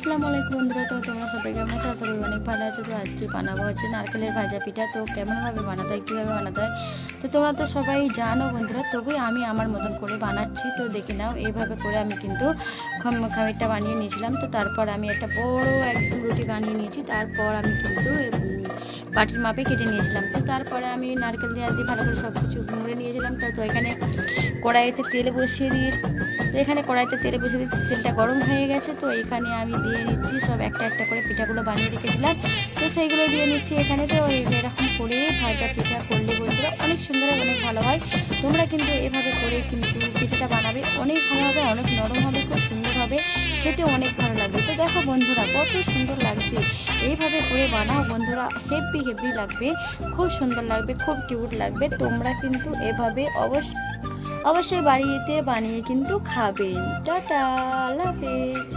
আসসালামু আলাইকুম বন্ধুরা। তো তোমরা সবাই কেমন আছো? আশা করি অনেক ভালো আছো। তো আজকে বানাবো হচ্ছে নারকেলের ভাজা পিঠা। তো কেমনভাবে বানাতে হয়, কীভাবে বানাতে হয় তো তোমরা তো সবাই জানো বন্ধুরা, তবুই আমি আমার মতন করে বানাচ্ছি। তো দেখে নাও, এইভাবে করে আমি কিন্তু খামিরটা বানিয়ে নিয়েছিলাম। তো তারপর আমি একটা বড় একদম রুটি বানিয়ে নিয়েছি। তারপর আমি কিন্তু বাটির মাপে কেটে নিয়েছিলাম। তো তারপরে আমি নারকেল দিয়ে ভালো করে সব কিছু মুড়ে নিয়েছিলাম। তো এখানে কড়াইতে তেল বসিয়ে দিয়ে কড়াইতে তেলে বসিয়ে দিচ্ছি। তেলটা গরম হয়ে গেছে। তো এখানে আমি দিয়ে নিচ্ছি সব একটা একটা করে পিঠাগুলো বানিয়ে রেখেছিলাম। তো সেইগুলো দিয়ে নিচ্ছি এখানে। তো এরকম করে ভাজা পিঠা করলে বন্ধুরা অনেক সুন্দর হয়, অনেক ভালো হয়। তোমরা কিন্তু এভাবে করে কিন্তু পিঠাটা বানাবে, অনেক ভালো হবে, অনেক নরম হবে, খুব সুন্দর হবে, খেতে অনেক ভালো লাগবে। তো দেখো বন্ধুরা কত সুন্দর লাগছে। এইভাবে করে বানাও বন্ধুরা, হেভি হেভি লাগবে, খুব সুন্দর লাগবে, খুব কিউট লাগবে। তোমরা কিন্তু এভাবে অবশ্যই বাড়িতে বানিয়ে কিন্তু খাবেন। টাটা, আল্লাহ হাফেজ।